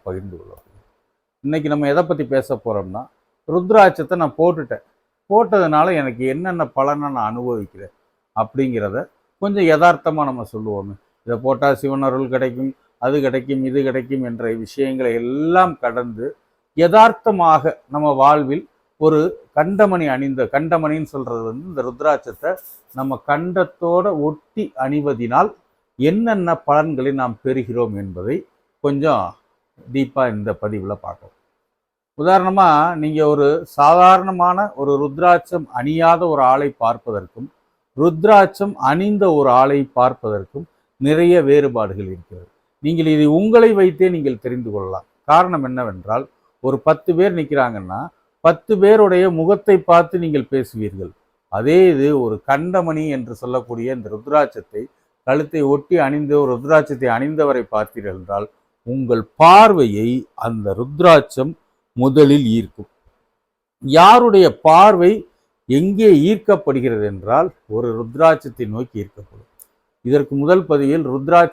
பகிர்ந்து கொள்ளும். இன்னைக்கு நம்ம எதை பற்றி பேச போகிறோம்னா, ருத்ராட்சத்தை நான் போட்டதுனால எனக்கு என்னென்ன பலனை நான் அனுபவிக்கிறேன் அப்படிங்கிறத கொஞ்சம் யதார்த்தமாக நம்ம சொல்லுவோமே. இதை போட்டால் சிவன் அருள் கிடைக்கும், அது கிடைக்கும், இது கிடைக்கும் என்ற விஷயங்களை எல்லாம் கடந்து யதார்த்தமாக நம்ம வாழ்வில் ஒரு கண்டமணின்னு சொல்கிறது இந்த ருத்ராட்சத்தை நம்ம கண்டத்தோட ஒட்டி அணிவதினால் என்னென்ன பலன்களை நாம் பெறுகிறோம் என்பதை கொஞ்சம் டீப்பாக இந்த பதிவில் பார்க்கலாம். உதாரணமாக நீங்கள் ஒரு சாதாரணமான ஒரு ருத்ராட்சம் அணியாத ஒரு ஆளை பார்ப்பதற்கும் ருத்ராட்சம் அணிந்த ஒரு ஆளை பார்ப்பதற்கும் நிறைய வேறுபாடுகள் இருக்கிறது. நீங்கள் இதை உங்களை வைத்தே நீங்கள் தெரிந்து கொள்ளலாம். காரணம் என்னவென்றால், ஒரு 10 பேர் நிற்கிறாங்கன்னா 10 பேருடைய முகத்தை பார்த்து நீங்கள் பேசுவீர்கள். அதே இது ஒரு கண்டமணி என்று சொல்லக்கூடிய இந்த ருத்ராட்சத்தை கழுத்தை ஒட்டி அணிந்த ஒரு ருத்ராட்சத்தை அணிந்தவரை பார்த்தீர்கள் என்றால் உங்கள் பார்வையை அந்த ருத்ராட்சம் முதலில் ஈர்க்கும். யாருடைய பார்வை எங்கே ஈர்க்கப்படுகிறது என்றால் ஒரு ருத்ராட்சத்தை நோக்கி ஈர்க்கப்படும். இதற்கு முதல் பதிவில் ருத்ராட்ச